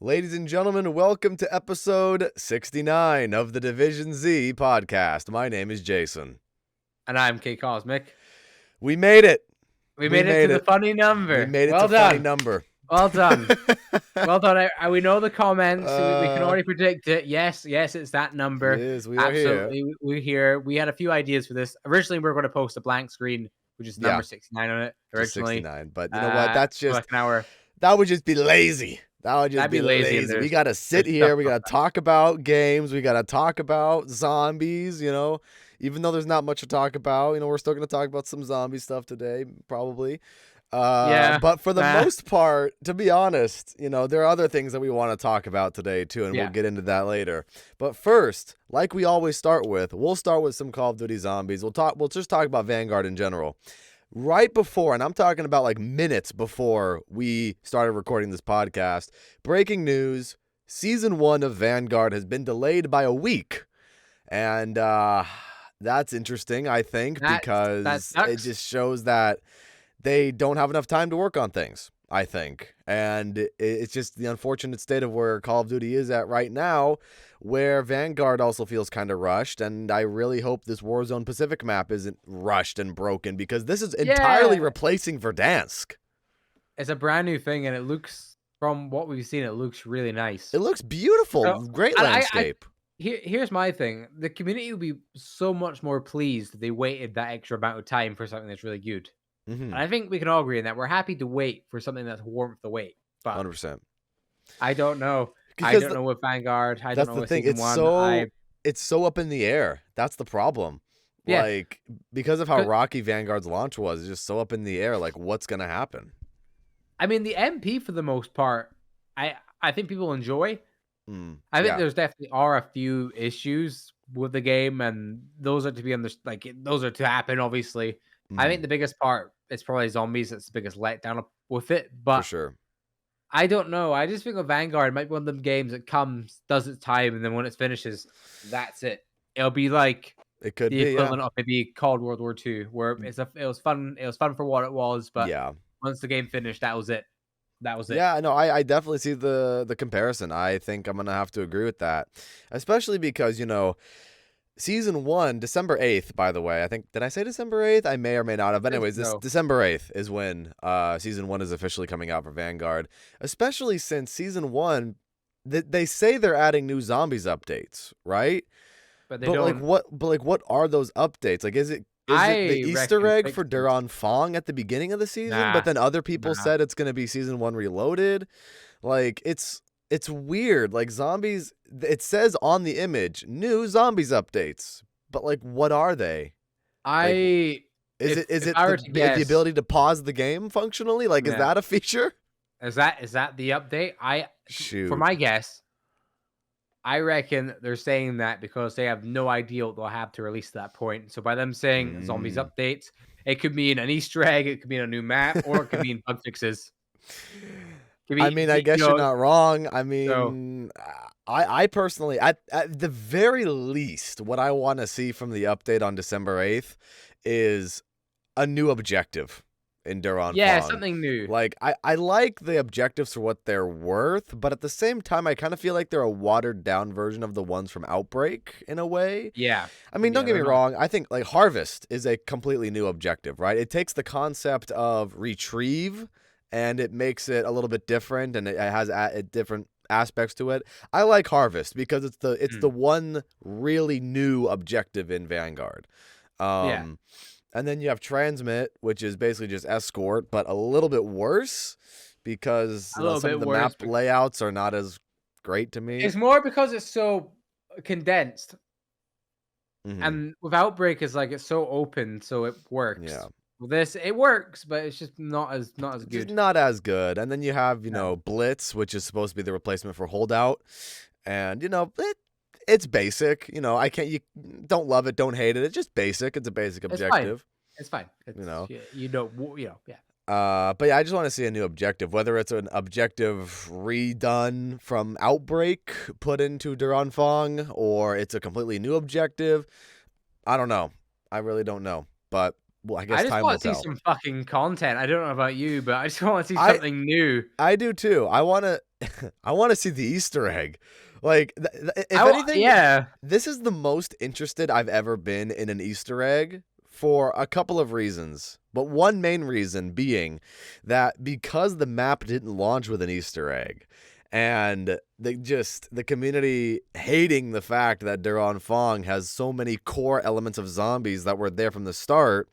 Ladies and gentlemen, welcome to episode 69 of the Division Z podcast. My name is Jason. And I'm K Cosmic. We made it. We made it to the funny number. We made it well to done. funny number. Well done. Well done. We know the comments. We can already predict it. Yes, it's that number. It is. We Absolutely, are here. we're here. We had a few ideas for this. Originally, we were going to post a blank screen, which is number 69 on it. Originally, 69. But you know what? That's just like an hour. That would just be lazy. That would just be lazy. We got to sit here. We got to talk about games. We got to talk about zombies, even though there's not much to talk about. We're still going to talk about some zombie stuff today, probably. But for the most part, to be honest, there are other things that we want to talk about today, too, and we'll get into that later. But first, like we always start with, we'll start with some Call of Duty zombies. We'll just talk about Vanguard in general. Right before, and I'm talking about like minutes before we started recording this podcast, breaking news, Season 1 of Vanguard has been delayed by a week. And that's interesting, I think, because it just shows that they don't have enough time to work on things, I think. And it's just the unfortunate state of where Call of Duty is at right now, where Vanguard also feels kind of rushed. And I really hope this Warzone Pacific map isn't rushed and broken, because this is entirely replacing Verdansk. It's a brand new thing, and it looks, from what we've seen, it looks really nice. It looks beautiful. Great landscape. Here's my thing. The community will be so much more pleased if they waited that extra amount of time for something that's really good. Mm-hmm. And I think we can all agree on that. We're happy to wait for something that's warm the wait. But 100%. I don't know. I don't know with Vanguard. I don't know with Season 1. It's so up in the air. That's the problem. Yeah. Like, because of how rocky Vanguard's launch was, it's just so up in the air. Like, what's going to happen? I mean, the MP, for the most part, I think people enjoy. I think there's definitely are a few issues with the game, and those are to be those are to happen, obviously. I think the biggest part is probably zombies. It's the biggest letdown with it. But for sure. I don't know. I just think of Vanguard might be one of them games that comes, does its time, and then when it finishes, that's it. It'll be like it could the equivalent of maybe called World War II, where it was fun. It was fun for what it was, but once the game finished, that was it. That was it. Yeah, no, I definitely see the comparison. I think I'm gonna have to agree with that, especially because Season 1, December 8th, by the way. I think, did I say December 8th? I may or may not have. But anyways, this December 8th is when Season 1 is officially coming out for Vanguard. Especially since Season 1, they say they're adding new zombies updates, right? But they don't. What are those updates? Like, is it the Easter egg for Duran Fong at the beginning of the season? But then other people said it's going to be Season 1 Reloaded. Like, it's weird. Like, zombies, it says on the image, new zombies updates. But, like, what are they? Is it the ability to pause the game functionally? Like, is that a feature? Is that the update? For my guess, I reckon they're saying that because they have no idea what they'll have to release at that point. So by them saying zombies updates, it could mean an Easter egg, it could mean a new map, or it could mean bug fixes. I guess you're not wrong. I mean, I personally, at the very least, what I want to see from the update on December 8th is a new objective in Duran Fong. Something new. Like, I like the objectives for what they're worth, but at the same time, I kind of feel like they're a watered-down version of the ones from Outbreak, in a way. Yeah. I mean, don't get me wrong. I think, like, Harvest is a completely new objective, right? It takes the concept of retrieve, and it makes it a little bit different, and it has different aspects to it. I like Harvest because it's the one really new objective in Vanguard. And then you have Transmit, which is basically just escort, but a little bit worse because some of the map layouts are not as great to me. It's more because it's so condensed. And with Outbreak, it's so open, so it works. Yeah. This, it works, but it's just not as good. Just not as good. And then you have, Blitz, which is supposed to be the replacement for Holdout. And, it's basic. You don't love it, don't hate it. It's just basic. It's a basic objective. It's fine. But yeah, I just want to see a new objective, whether it's an objective redone from Outbreak put into Duranfang, or it's a completely new objective. I don't know. I really don't know. But well, I guess I just time will want to see tell. some fucking content. I don't know about you, but I just want to see something new. I do too. I want to I want to see the Easter egg. Like, if anything, yeah, this is the most interested I've ever been in an Easter egg for a couple of reasons. But one main reason being that because the map didn't launch with an Easter egg, and the community hating the fact that Duranfang has so many core elements of zombies that were there from the start,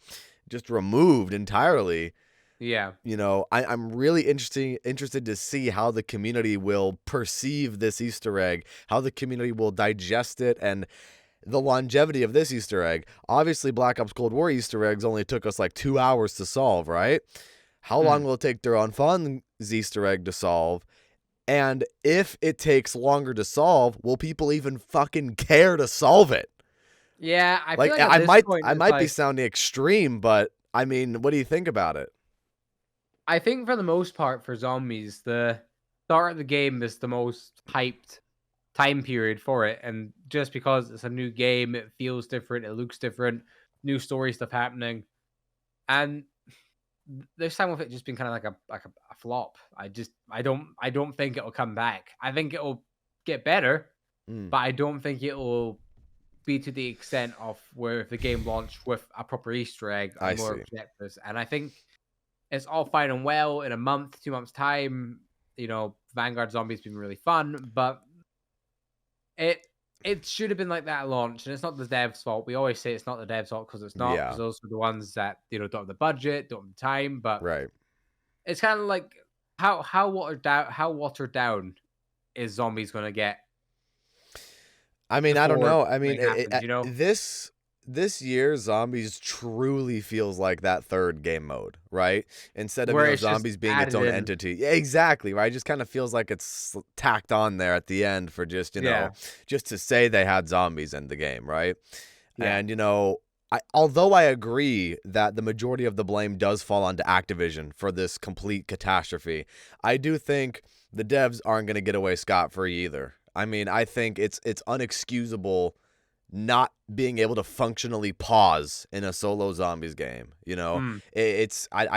just removed entirely. Yeah. You know, I'm really interested to see how the community will perceive this Easter egg, how the community will digest it, and the longevity of this Easter egg. Obviously, Black Ops Cold War Easter eggs only took us like 2 hours to solve, right? How long will it take Duranfang's Easter egg to solve? And if it takes longer to solve, will people even fucking care to solve it? Yeah, I like, feel like I might be sounding extreme, but I mean, what do you think about it? I think for the most part for zombies, the start of the game is the most hyped time period for it. And just because it's a new game, it feels different, it looks different, new story stuff happening. And this time with it just being kind of like a flop. I don't think it'll come back. I think it'll get better, but I don't think it'll be to the extent of where if the game launched with a proper Easter egg and more objectives. And I think it's all fine and well in a month, 2 months time. You know, Vanguard Zombies been really fun, but it should have been like that at launch, and it's not the devs' fault. We always say it's not the devs' fault because it's not, because those are the ones that don't have the budget, don't have the time. But it's kind of like how watered down is Zombies going to get? I mean, I don't know. I mean, this year, Zombies truly feels like that third game mode, right? Instead of Zombies being its own entity. Yeah, exactly, right? It just kind of feels like it's tacked on there at the end for just, know, just to say they had zombies in the game, right? Yeah. And, although I agree that the majority of the blame does fall onto Activision for this complete catastrophe, I do think the devs aren't going to get away scot-free either. I mean, I think it's unexcusable not being able to functionally pause in a solo zombies game. I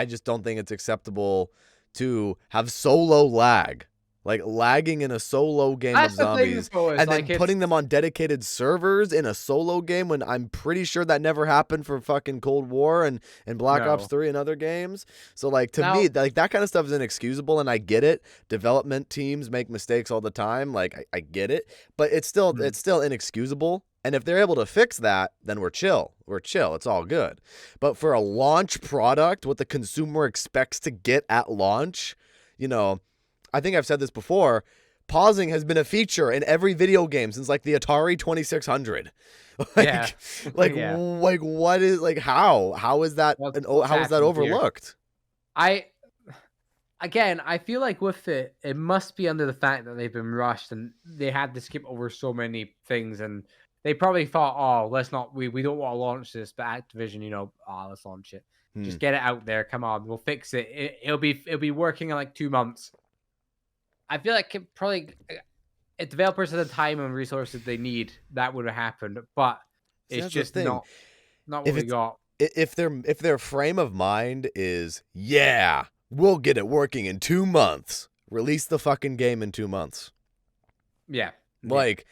just don't think it's acceptable to have solo lag. Like, lagging in a solo game of zombies and then putting them on dedicated servers in a solo game when I'm pretty sure that never happened for fucking Cold War and Black Ops 3 and other games. So, like, to me, like, that kind of stuff is inexcusable, and I get it. Development teams make mistakes all the time. Like, I get it. But it's still inexcusable. And if they're able to fix that, then we're chill. We're chill. It's all good. But for a launch product, what the consumer expects to get at launch, I think I've said this before, pausing has been a feature in every video game since like the Atari 2600. What is, like, how is that overlooked? I feel like with it must be under the fact that they've been rushed and they had to skip over so many things, and they probably thought, we don't want to launch this, but Activision, let's launch it. Just get it out there. Come on, we'll fix it. It'll be working in like 2 months. I feel like if developers had the time and resources they need, that would have happened. But it's just not what we got. If their frame of mind is, we'll get it working in 2 months, release the fucking game in 2 months. Yeah. Like,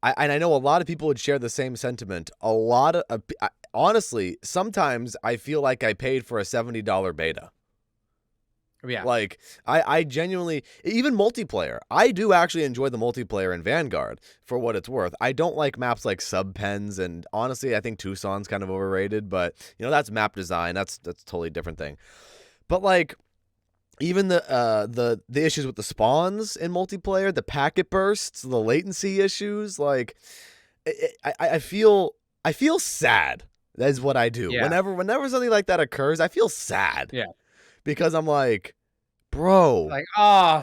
I know a lot of people would share the same sentiment. Honestly, sometimes I feel like I paid for a $70 beta. Yeah. Like, I genuinely, even multiplayer, I do actually enjoy the multiplayer in Vanguard for what it's worth. I don't like maps like Subpens, and honestly, I think Tucson's kind of overrated, but, that's map design. That's a totally different thing. But, like, even the issues with the spawns in multiplayer, the packet bursts, the latency issues, like, I feel sad. That is what I do. Yeah. Whenever something like that occurs, I feel sad. Yeah. Because I'm like, bro. Like,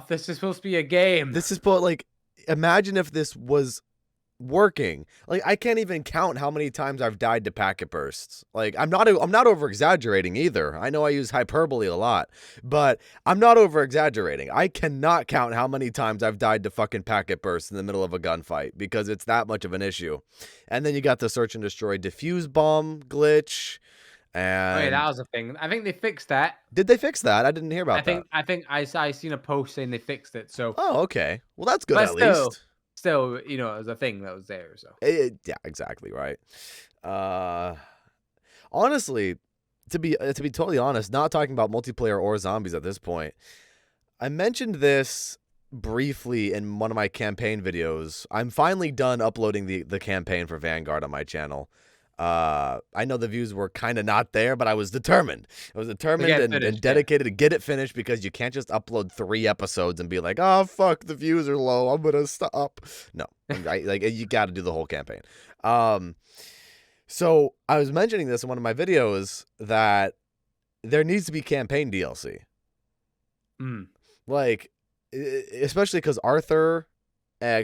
this is supposed to be a game. This is like, imagine if this was working. Like, I can't even count how many times I've died to packet bursts. Like, I'm not over exaggerating either. I know I use hyperbole a lot, but I'm not over exaggerating. I cannot count how many times I've died to fucking packet bursts in the middle of a gunfight because it's that much of an issue. And then you got the search and destroy diffuse bomb glitch. And oh yeah, that was a thing. I think they fixed that. Did they fix that? I didn't hear about that. I think I seen a post saying they fixed it. So oh, okay. Well, that's good at least. Still, you know, it was a thing that was there. So yeah, exactly right. Honestly, to be totally honest, not talking about multiplayer or zombies at this point. I mentioned this briefly in one of my campaign videos. I'm finally done uploading the campaign for Vanguard on my channel. I know the views were kind of not there, but I was determined. I was determined and dedicated to get it finished because you can't just upload 3 episodes and be like, oh, fuck, the views are low, I'm going to stop. No, like you got to do the whole campaign. So I was mentioning this in one of my videos that there needs to be campaign DLC. Like, especially because Arthur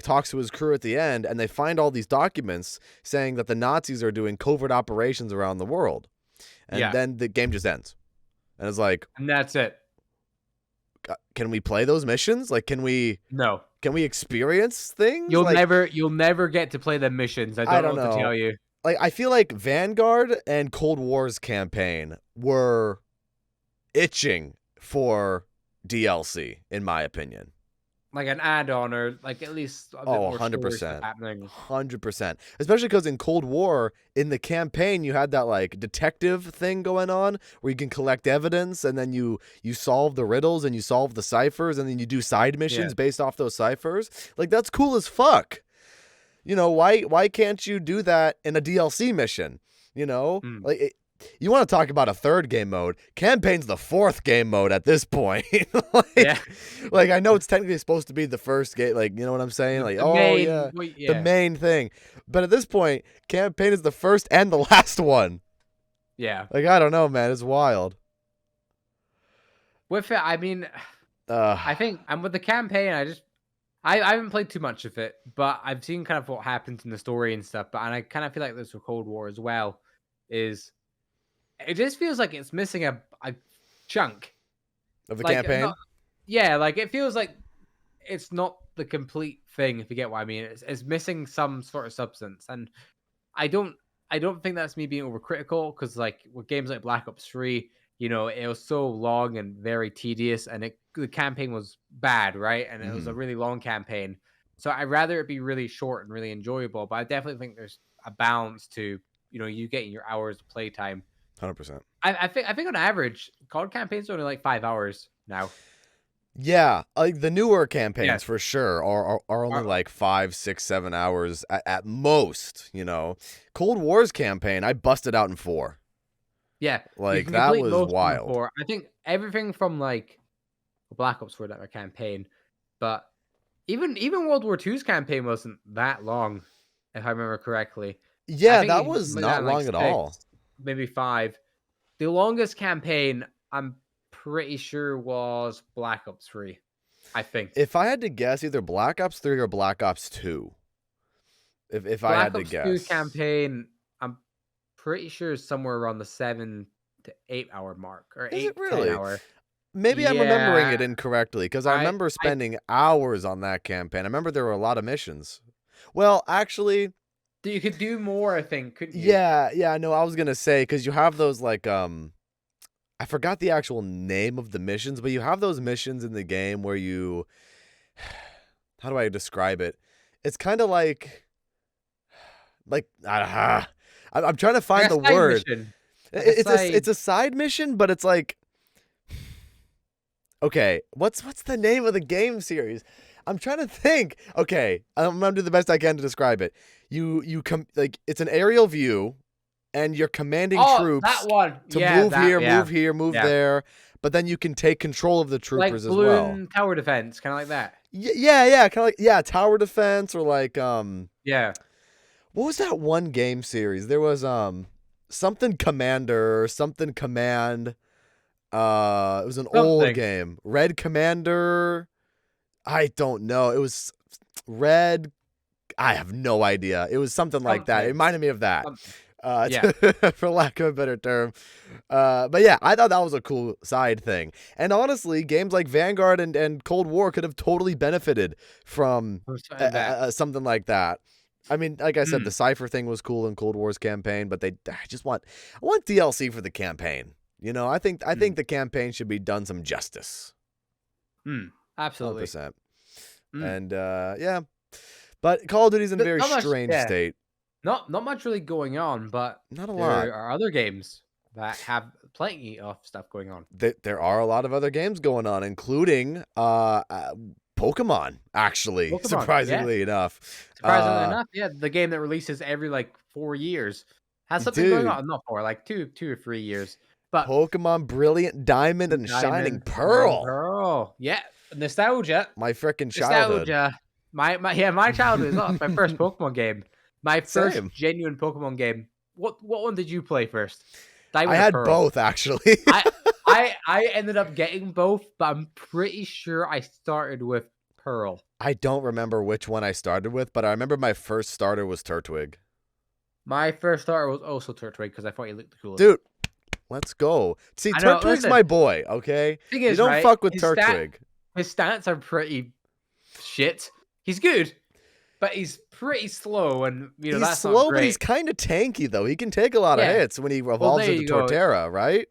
talks to his crew at the end, and they find all these documents saying that the Nazis are doing covert operations around the world. And then the game just ends. And it's like... And that's it. Can we play those missions? Like, can we... No. Can we experience things? You'll never get to play the missions. I don't know what to tell you. Like, I feel like Vanguard and Cold War's campaign were itching for DLC, in my opinion. Like an add-on, or like at least a bit more 100%. happening. 100%. Especially because in Cold War, in the campaign, you had that like detective thing going on where you can collect evidence and then you solve the riddles and you solve the ciphers and then you do side missions based off those ciphers. Like, that's cool as fuck. You know, why can't you do that in a DLC mission? You know, like you want to talk about a third game mode? Campaign's the 4th game mode at this point. Like I know it's technically supposed to be the first game, like, you know what I'm saying? Like, the main thing. But at this point, campaign is the first and the last one. Yeah. Like, I don't know, man. It's wild. With it, I mean, I think I'm with the campaign. I haven't played too much of it, but I've seen kind of what happens in the story and stuff. And I kind of feel like this with Cold War as well. It just feels like it's missing a chunk of the campaign. Like it feels like it's not the complete thing. If you get what I mean, it's missing some sort of substance, and I don't think that's me being overcritical, because like with games like Black Ops 3, you know, it was so long and very tedious, and the campaign was bad, right? And it was a really long campaign. So I'd rather it be really short and really enjoyable. But I definitely think there's a balance to, you know, you getting your hours of playtime. 100%. I think on average, COD campaigns are only like 5 hours now. Yeah, like the newer campaigns for sure are only like 5, 6, 7 hours at most. You know, Cold War's campaign I busted out in 4. Yeah, like that was wild. I think everything from like Black Ops 4 that campaign, but even World War II's campaign wasn't that long, if I remember correctly. Yeah, that was not long at all. Maybe 5. The longest campaign, I'm pretty sure, was Black Ops 3. I think. If I had to guess, either Black Ops 3 or Black Ops 2. If I had to guess. Black Ops 2 campaign, I'm pretty sure is somewhere around the 7 to 8 hour mark, or 8 to 10 hour. Maybe I'm remembering it incorrectly, because I remember spending hours on that campaign. I remember there were a lot of missions. Well, actually, you could do more, I think, couldn't you? Yeah, no, I was gonna say, because you have those like I forgot the actual name of the missions, but you have those missions in the game where you, how do I describe it? It's kind of like I'm trying to find the word. It's a side mission, but it's like, okay, what's the name of the game series? I'm trying to think. Okay, I'm gonna do the best I can to describe it. You come, like, it's an aerial view, and you're commanding troops move here, move there. But then you can take control of the troopers as well. Like tower defense, kind of like that. Yeah, kind of like tower defense, or like What was that one game series? There was something Commander, something Command. It was an old game. Red Commander. I don't know. It was Red. I have no idea. It was something like that. It reminded me of that. Yeah. For lack of a better term. But yeah, I thought that was a cool side thing. And honestly, games like Vanguard and Cold War could have totally benefited from something like that. I mean, like I said, the Cypher thing was cool in Cold War's campaign, but I want DLC for the campaign. You know, I think the campaign should be done some justice. Absolutely. 100%. And yeah. But Call of Duty's in a very strange state. Not much really going on, but not a lot. There are other games that have plenty of stuff going on. There are a lot of other games going on, including Pokemon, actually, surprisingly enough. Surprisingly enough, yeah. The game that releases every, 4 years has something going on. Not 4, 2 or 3 years. But Pokemon Brilliant Diamond and Shining Pearl. Yeah. Nostalgia. My freaking childhood. Nostalgia. My childhood is my first Pokemon game. My first genuine Pokemon game. What one did you play first? Diamond I had Pearl? Both, actually. I ended up getting both, but I'm pretty sure I started with Pearl. I don't remember which one I started with, but I remember my first starter was Turtwig. My first starter was also Turtwig because I thought he looked the coolest. Dude, let's go. See, Turtwig's my boy, okay? Thing is, you don't fuck with Turtwig. His stats are pretty shit. He's good, but he's pretty slow, and he's that's slow, not great. But he's kind of tanky though. He can take a lot of hits when he evolves into Torterra, right?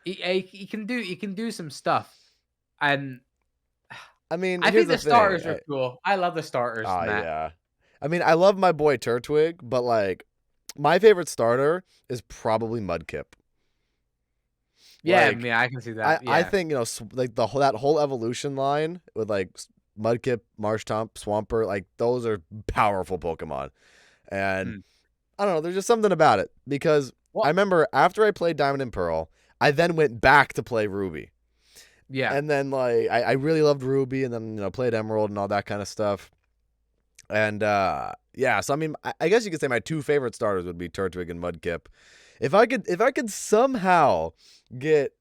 He can do some stuff, and I mean, I think the starters are cool. I love the starters. Oh yeah, I mean, I love my boy Turtwig, but my favorite starter is probably Mudkip. Yeah, I can see that. I think that whole evolution line with Mudkip, Marshtomp, Swampert, those are powerful Pokemon. And I don't know, there's just something about it. Because I remember after I played Diamond and Pearl, I then went back to play Ruby. Yeah. And then I really loved Ruby, and then played Emerald and all that kind of stuff. And yeah, so I mean, I guess you could say my two favorite starters would be Turtwig and Mudkip. If I could somehow get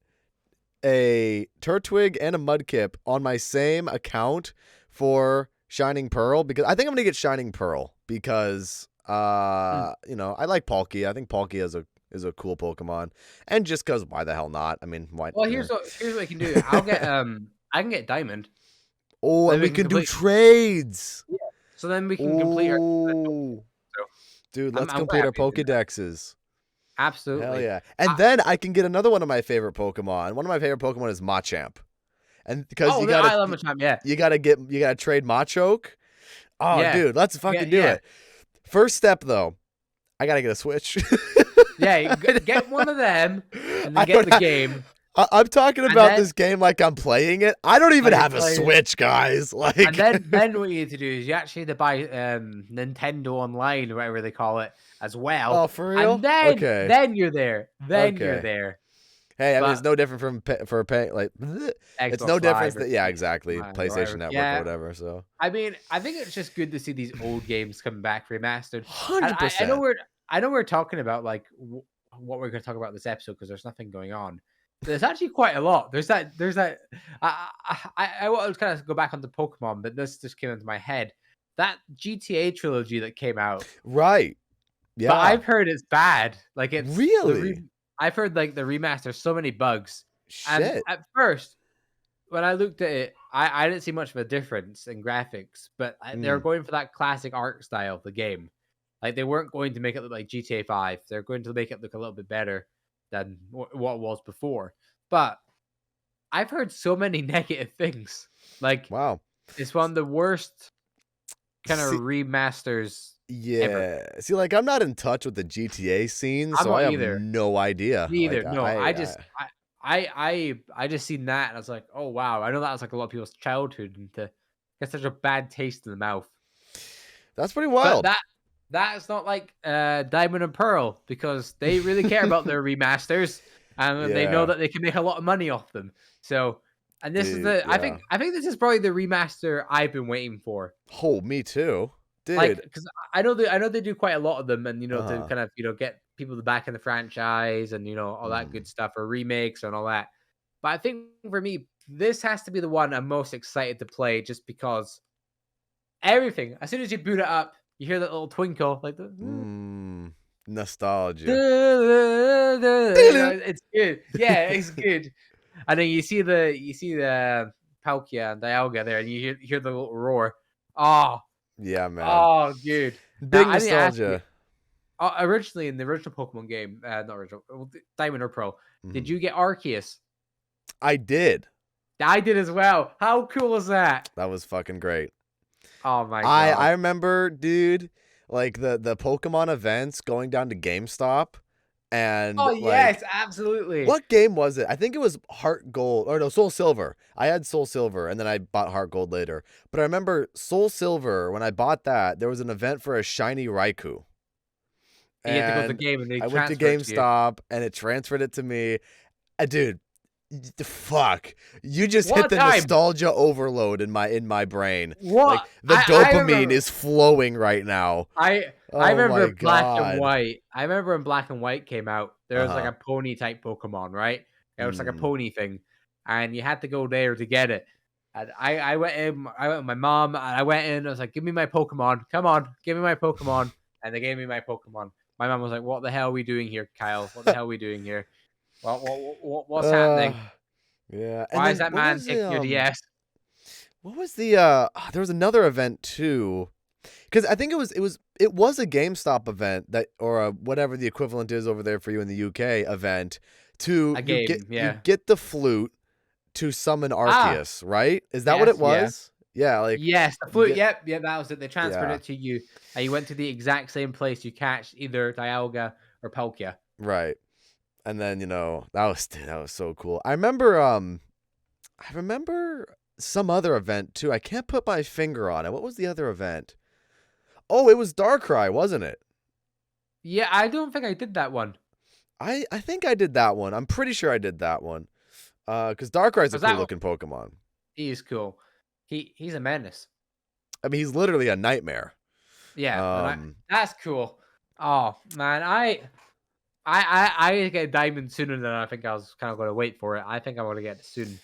a Turtwig and a Mudkip on my same account for Shining Pearl, because I think I'm gonna get Shining Pearl because I like Palkia. I think Palkia is a cool Pokemon, and just because why the hell not? I mean, why? Well, here's what I can do. I'll get I can get Diamond. Oh, and we can do trades. Yeah. So then we can complete our. Dude, let's complete our Pokedexes. Absolutely. Hell yeah. And then I can get another one of my favorite Pokemon. One of my favorite Pokemon is Machamp. And because I love Machamp, yeah. You gotta trade Machoke. Oh, yeah. Dude, let's fucking do it. First step though, I gotta get a Switch. Yeah, get one of them and then get the game. I'm talking about this game like I'm playing it. I don't even have a Switch, guys. And then what you need to do is you actually need to buy Nintendo Online or whatever they call it as well. Oh, for real? And then, then you're there. You're there. Hey, I mean, it's no different for paying it's no difference that exactly. PlayStation Network or whatever. So I mean, I think it's just good to see these old games coming back remastered. 100%. I know we're talking about what we're going to talk about this episode because there's nothing going on. There's actually quite a lot. There's that. I want to kind of go back onto Pokemon, but this just came into my head. That GTA trilogy that came out, right? Yeah, but I've heard it's bad. It's really. I've heard the remaster, so many bugs. Shit. And at first, when I looked at it, I didn't see much of a difference in graphics, but they were going for that classic art style of the game. They weren't going to make it look like GTA 5. They're going to make it look a little bit better than what it was before. But I've heard so many negative things. Wow. It's one of the worst kind of remasters ever. See, I'm not in touch with the GTA scene, so I have no idea. Me either. No, I just seen that and I was like, oh wow. I know that was a lot of people's childhood and to get such a bad taste in the mouth. That's pretty wild. But that's not like Diamond and Pearl because they really care about their remasters and they know that they can make a lot of money off them. So, and this is I think this is probably the remaster I've been waiting for. Oh, me too, dude. Because I know they do quite a lot of them, and to kind of get people back in the franchise and all that good stuff or remakes and all that. But I think for me, this has to be the one I'm most excited to play, just because everything as soon as you boot it up. You hear that little twinkle, like the nostalgia. It's good. Yeah, it's good. And then you see the Palkia and Dialga there, and you hear the little roar. Oh, yeah, man. Oh, dude. Big now, nostalgia. Originally in the original Pokemon game, not original, Diamond or Pearl, did Mm-hmm. you get Arceus? I did. I did as well. How cool is that? That was fucking great. Oh my god. I remember, dude, like the Pokemon events going down to GameStop and yes, absolutely. What game was it? I think it was Heart Gold or no, Soul Silver. I had Soul Silver and then I bought Heart Gold later. But I remember Soul Silver, when I bought that, there was an event for a shiny Raikou. And you had to go to the game and they I went to GameStop and it transferred it to me. Dude, fuck! You just hit the nostalgia overload in my brain. What? Like the dopamine is flowing right now. I remember Black and White. I remember when Black and White came out. There was like a pony type Pokemon, right? It was like a pony thing, and you had to go there to get it. And I went in. I went with my mom. And I went in. I was like, "Give me my Pokemon! Come on, give me my Pokemon!" And they gave me my Pokemon. My mom was like, "What the hell are we doing here, Kyle? What the hell are we doing here? What's happening? Yeah. Why is that man taking your DS?" What was the there was another event too. Because I think it was a GameStop event that or whatever the equivalent is over there for you in the UK event to you get the flute to summon Arceus, right? Is that what it was? Yeah, like yes, the flute. Yep, that was it. They transferred it to you, and you went to the exact same place. You catch either Dialga or Palkia. Right. And then, that was so cool. I remember some other event too. I can't put my finger on it. What was the other event? Oh, it was Darkrai, wasn't it? Yeah, I don't think I did that one. I think I did that one. I'm pretty sure I did that one. Because Darkrai's a cool looking Pokemon. He is cool. He's a menace. I mean, he's literally a nightmare. Yeah, that's cool. Oh man, I get Diamond sooner than I think I was kind of going to wait for it. I think I want to get it soon.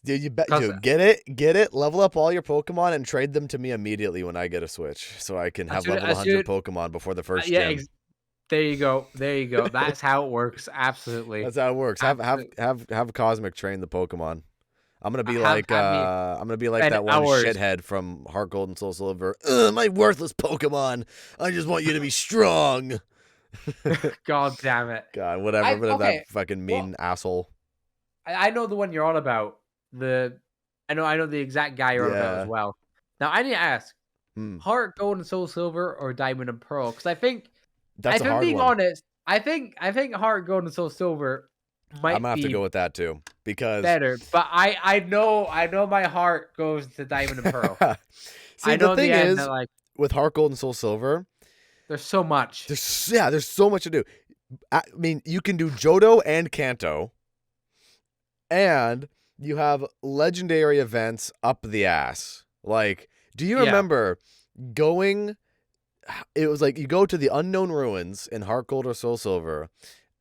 Dude, you bet. Dude, get it. Level up all your Pokemon and trade them to me immediately when I get a Switch, so I can have level 100 Pokemon before the first gym. There you go. That's how it works. Absolutely. That's how it works. Have Cosmic train the Pokemon. I'm gonna be like that one shithead from Heart Gold and Soul Silver. My worthless Pokemon. I just want you to be strong. God damn it. God, whatever. That fucking mean asshole. I know the one you're on about. I know the exact guy you're on about as well. Now I need to ask: Heart Gold and Soul Silver or Diamond and Pearl? Because I think that's a hard one. If I'm being honest, I think Heart Gold and Soul Silver might. I'm gonna have to go with that too because better. But I know my heart goes to Diamond and Pearl. See, the thing is, with Heart Gold and Soul Silver, there's so much. There's so much to do. I mean, you can do Johto and Kanto, and you have legendary events up the ass. Like, do you remember going? It was like you go to the Unknown Ruins in Heart Gold or Soul Silver,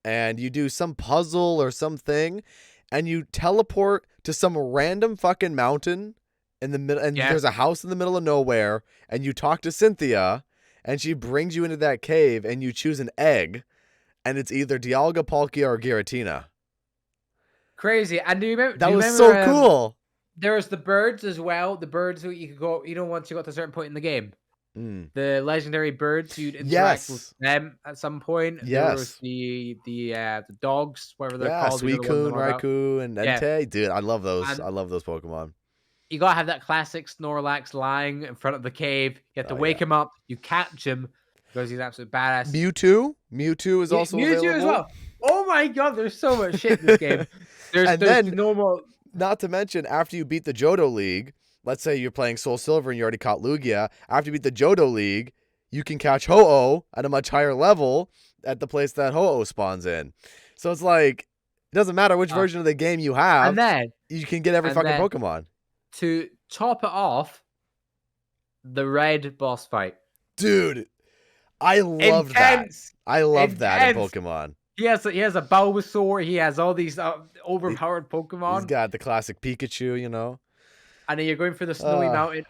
and you do some puzzle or something, and you teleport to some random fucking mountain in the middle, and there's a house in the middle of nowhere, and you talk to Cynthia, and she brings you into that cave, and you choose an egg, and it's either Dialga, Palkia, or Giratina. Crazy. And do you remember that was so cool? There was the birds as well. The birds who you could go, once you got to a certain point in the game. The legendary birds, you'd interact with them at some point. There was the dogs, whatever they're called. Suicune, Raikou, and Entei. Dude, I love those. I love those Pokemon. You gotta have that classic Snorlax lying in front of the cave. You have to wake him up. You catch him because he's absolutely badass. Mewtwo is also available. As well. Oh my god, there's so much shit in this game. There's normal. Not to mention, after you beat the Johto League, let's say you're playing Soul Silver and you already caught Lugia. After you beat the Johto League, you can catch Ho-Oh at a much higher level at the place that Ho-Oh spawns in. So it's like, it doesn't matter which version of the game you have, and then you can get every fucking Pokemon. To top it off, the red boss fight. Dude, I loved that. I loved that in Pokemon. He has a Bulbasaur. He has all these overpowered Pokemon. He's got the classic Pikachu, And then you're going for the snowy mountain.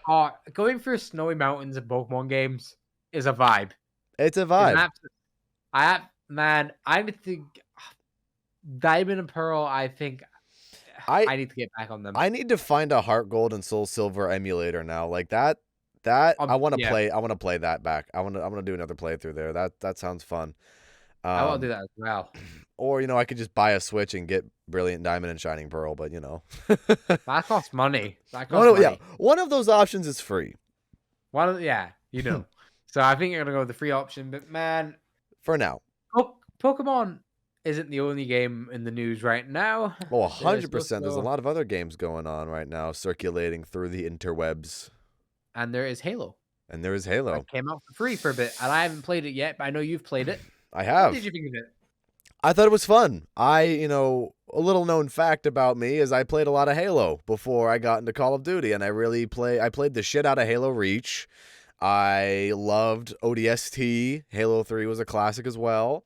Going for snowy mountains in Pokemon games. is a vibe. It's a vibe. I think Diamond and Pearl. I think I need to get back on them. I need to find a Heart Gold and Soul Silver emulator now. Like that. I want to play. I want to play that back. I'm gonna do another playthrough there. That sounds fun. I want to do that as well. Or I could just buy a Switch and get Brilliant Diamond and Shining Pearl. But that costs money. Yeah, one of those options is free. So I think you're gonna go with the free option. But man, for now, Pokemon isn't the only game in the news right now. Oh, 100%. There's a lot of other games going on right now, circulating through the interwebs. And there is Halo. It came out for free for a bit, and I haven't played it yet, but I know you've played it. I have. What did you think of it? I thought it was fun. A little known fact about me is I played a lot of Halo before I got into Call of Duty, and I played the shit out of Halo Reach. I loved ODST. Halo 3 was a classic as well.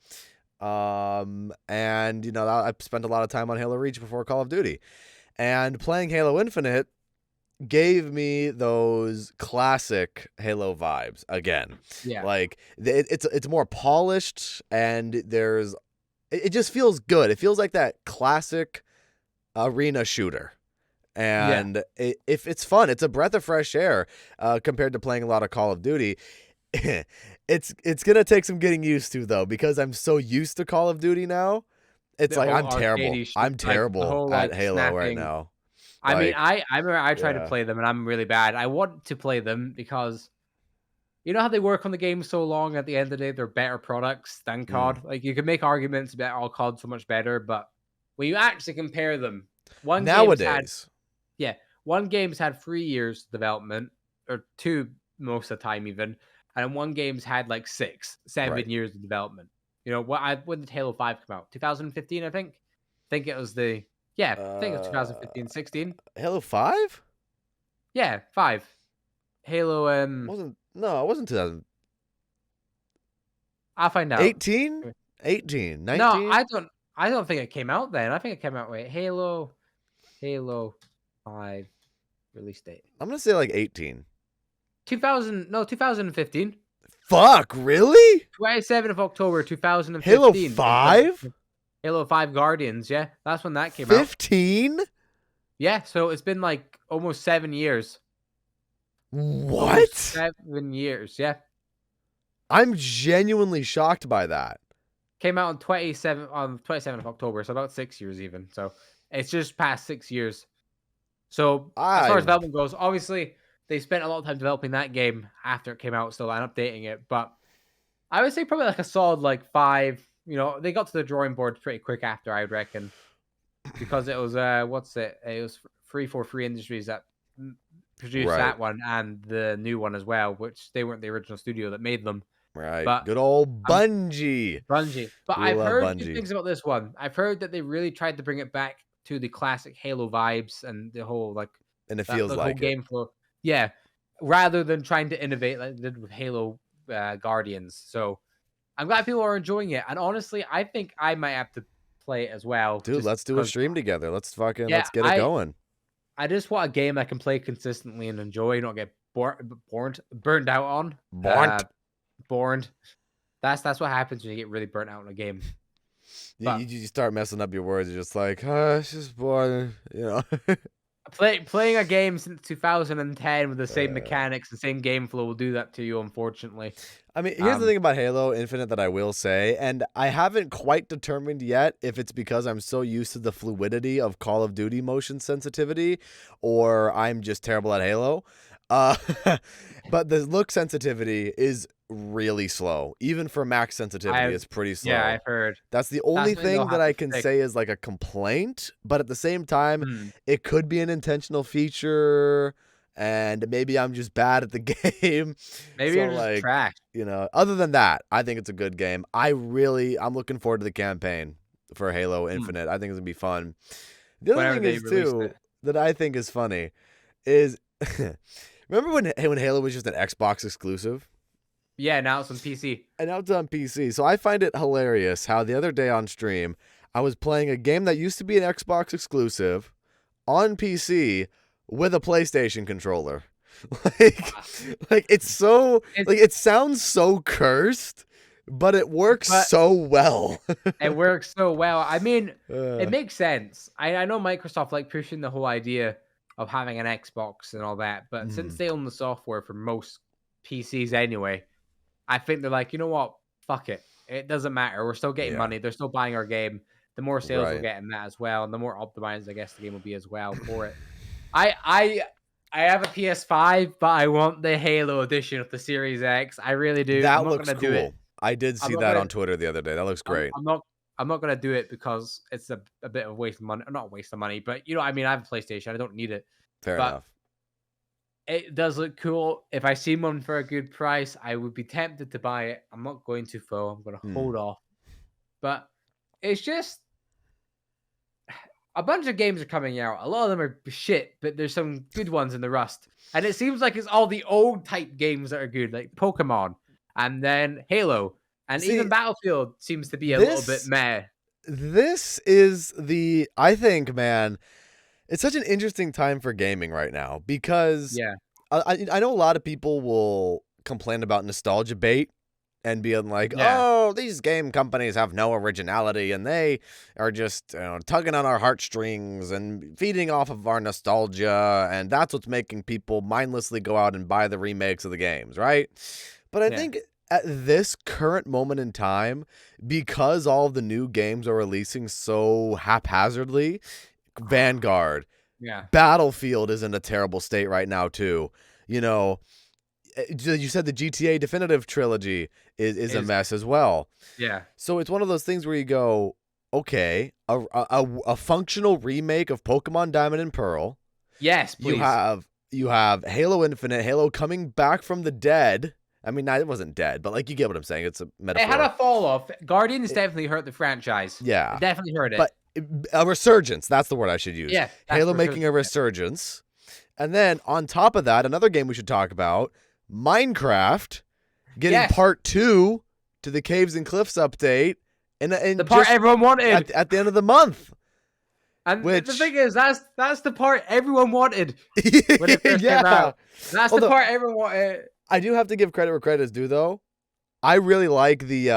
And I spent a lot of time on Halo Reach before Call of Duty. And playing Halo Infinite gave me those classic Halo vibes again. Yeah. Like it's more polished, and it just feels good. It feels like that classic arena shooter. And if it's fun, it's a breath of fresh air compared to playing a lot of Call of Duty. It's gonna take some getting used to though, because I'm so used to Call of Duty now. It's like I'm terrible. I'm terrible at Halo snapping right now. I mean, I remember I tried to play them and I'm really bad. I want to play them because you know how they work on the game so long. At the end of the day, they're better products than COD. Like you can make arguments about COD so much better, but when you actually compare them, one game's had 3 years development, or 2 most of the time even, and one game's had like 7 years of development. When did Halo 5 come out? 2015, I think. I think it was 2015, 16. Halo 5? Yeah, 5. Halo it wasn't 2000. I'll find out. 18? 19? No, I don't think it came out then. I think it came out Halo 5 release date. I'm going to say like 18. 2015. Fuck, really? 27th of October 2015. Halo 5? Halo 5 Guardians, yeah. That's when that came 15? Yeah, so it's been like almost 7 years. What? Almost 7 years, yeah. I'm genuinely shocked by that. Came out on 27th of October, so about 6 years even. So it's just past 6 years. So as far as development goes, obviously they spent a lot of time developing that game after it came out still and updating it. But I would say probably like a solid 5. They got to the drawing board pretty quick after, I would reckon. Because it was, it was 343 Industries that produced that one and the new one as well, which they weren't the original studio that made them. Right. But, good old Bungie. But I've heard Bungie. Things about this one. I've heard that they really tried to bring it back to the classic Halo vibes and the whole, and it feels like whole game flow. Yeah. Rather than trying to innovate like they did with Halo Guardians. So I'm glad people are enjoying it. And honestly, I think I might have to play it as well. Dude, let's do a stream together. Let's let's get it going. I just want a game I can play consistently and enjoy, not get burned out on. Burned. That's what happens when you get really burnt out in a game. You start messing up your words. You're just like, it's just boring, Playing a game since 2010 with the same mechanics, the same game flow will do that to you, unfortunately. I mean, here's the thing about Halo Infinite that I will say, and I haven't quite determined yet if it's because I'm so used to the fluidity of Call of Duty motion sensitivity or I'm just terrible at Halo. But the look sensitivity is really slow. Even for max sensitivity, it's pretty slow. Yeah, I've heard. That's the only thing that I can say is like a complaint. But at the same time, it could be an intentional feature, and maybe I'm just bad at the game. Maybe you're just trash. Other than that, I think it's a good game. I'm looking forward to the campaign for Halo Infinite. I think it's gonna be fun. The other thing is too that I think is funny is remember when Halo was just an Xbox exclusive? Yeah, now it's on PC. And now it's on PC. So I find it hilarious how the other day on stream, I was playing a game that used to be an Xbox exclusive on PC with a PlayStation controller. like, like it's so like it sounds so cursed, but it works so well. It works so well. I mean, it makes sense. I know Microsoft like pushing the whole idea of having an Xbox and all that, but since they own the software for most PCs anyway, I think they're like, you know what? Fuck it. It doesn't matter. We're still getting money. They're still buying our game. The more sales we'll get in that as well, and the more optimized I guess the game will be as well for it. I have a PS5, but I want the Halo edition of the Series X. I really do. That looks cool. I did see that on Twitter the other day. That looks great. I'm not gonna do it because it's a bit of a waste of money. Not a waste of money, but you know, I mean, I have a PlayStation. I don't need it. Fair enough. It does look cool. If I see one for a good price, I would be tempted to buy it. I'm not going to, though. I'm going to hold off. But it's just a bunch of games are coming out. A lot of them are shit, but there's some good ones in the rust. And it seems like it's all the old type games that are good, like Pokemon, and then Halo, and even Battlefield seems to be a little bit meh. This is I think, man, it's such an interesting time for gaming right now because I know a lot of people will complain about nostalgia bait and being like, oh, these game companies have no originality and they are just tugging on our heartstrings and feeding off of our nostalgia, and that's what's making people mindlessly go out and buy the remakes of the games, right? But I think at this current moment in time, because all of the new games are releasing so haphazardly, Vanguard, Battlefield is in a terrible state right now too. You know, you said the GTA Definitive Trilogy is a mess as well. Yeah. So it's one of those things where you go, okay, a functional remake of Pokemon Diamond and Pearl. Yes, please. You have Halo Infinite, Halo coming back from the dead. I mean, it wasn't dead, but like you get what I'm saying. It's a metaphor. It had a fall off. Guardians definitely hurt the franchise. Yeah, it definitely hurt it. But a resurgence. That's the word I should use. Yeah, Halo making a resurgence. And then on top of that, another game we should talk about, Minecraft getting part 2 to the Caves and Cliffs update. And the part everyone wanted. At the end of the month. And the thing is, that's the part everyone wanted when it first came out. That's the part everyone wanted. I do have to give credit where credit is due, though. I really like the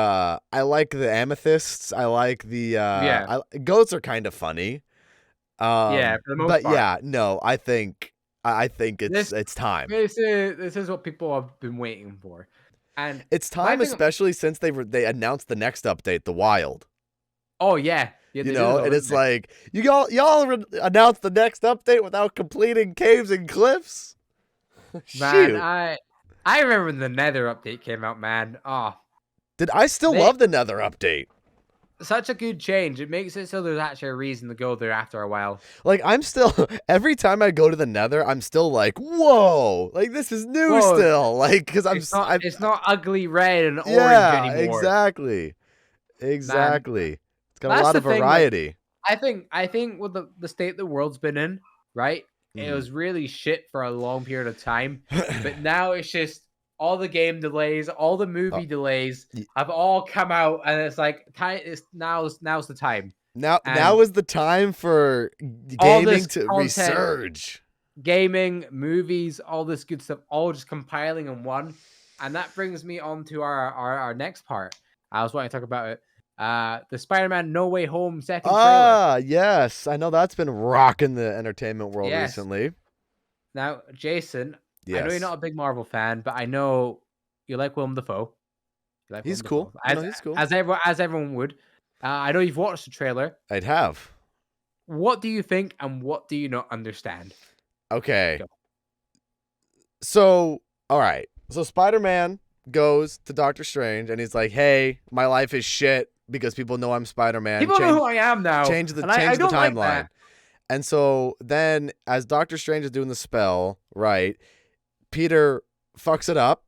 amethysts. I like the goats are kind of funny. For the most part. I think it's time. This is what people have been waiting for, and it's time, especially since they announced the next update, the Wild. Oh yeah, and it's like y'all announced the next update without completing Caves and Cliffs. Man, I remember when the Nether update came out, man. Did I still love the Nether update? Such a good change. It makes it so there's actually a reason to go there after a while. Like, I'm still, every time I go to the Nether, I'm still like, whoa, like this is new still. Like, because it's not ugly red and orange anymore. Exactly. Man, it's got a lot of variety. I think with the state the world's been in, right? It was really shit for a long period of time, but now it's just all the game delays, all the movie delays have all come out, and it's like now's the time. Now is the time for gaming to resurge. Gaming, movies, all this good stuff, all just compiling in one, and that brings me on to our next part. I was wanting to talk about it. The Spider-Man No Way Home second trailer. Yes. I know that's been rocking the entertainment world recently. Now, Jason, I know you're not a big Marvel fan, but I know you like Willem Dafoe. He's cool. He's cool. As everyone would. I know you've watched the trailer. I'd have. What do you think, and what do you not understand? Okay. Go. So, all right. So Spider-Man goes to Doctor Strange, and he's like, hey, my life is shit because people know I'm Spider-Man. People know who I am now. Change the timeline. Like and so then, as Doctor Strange is doing the spell, right, Peter fucks it up,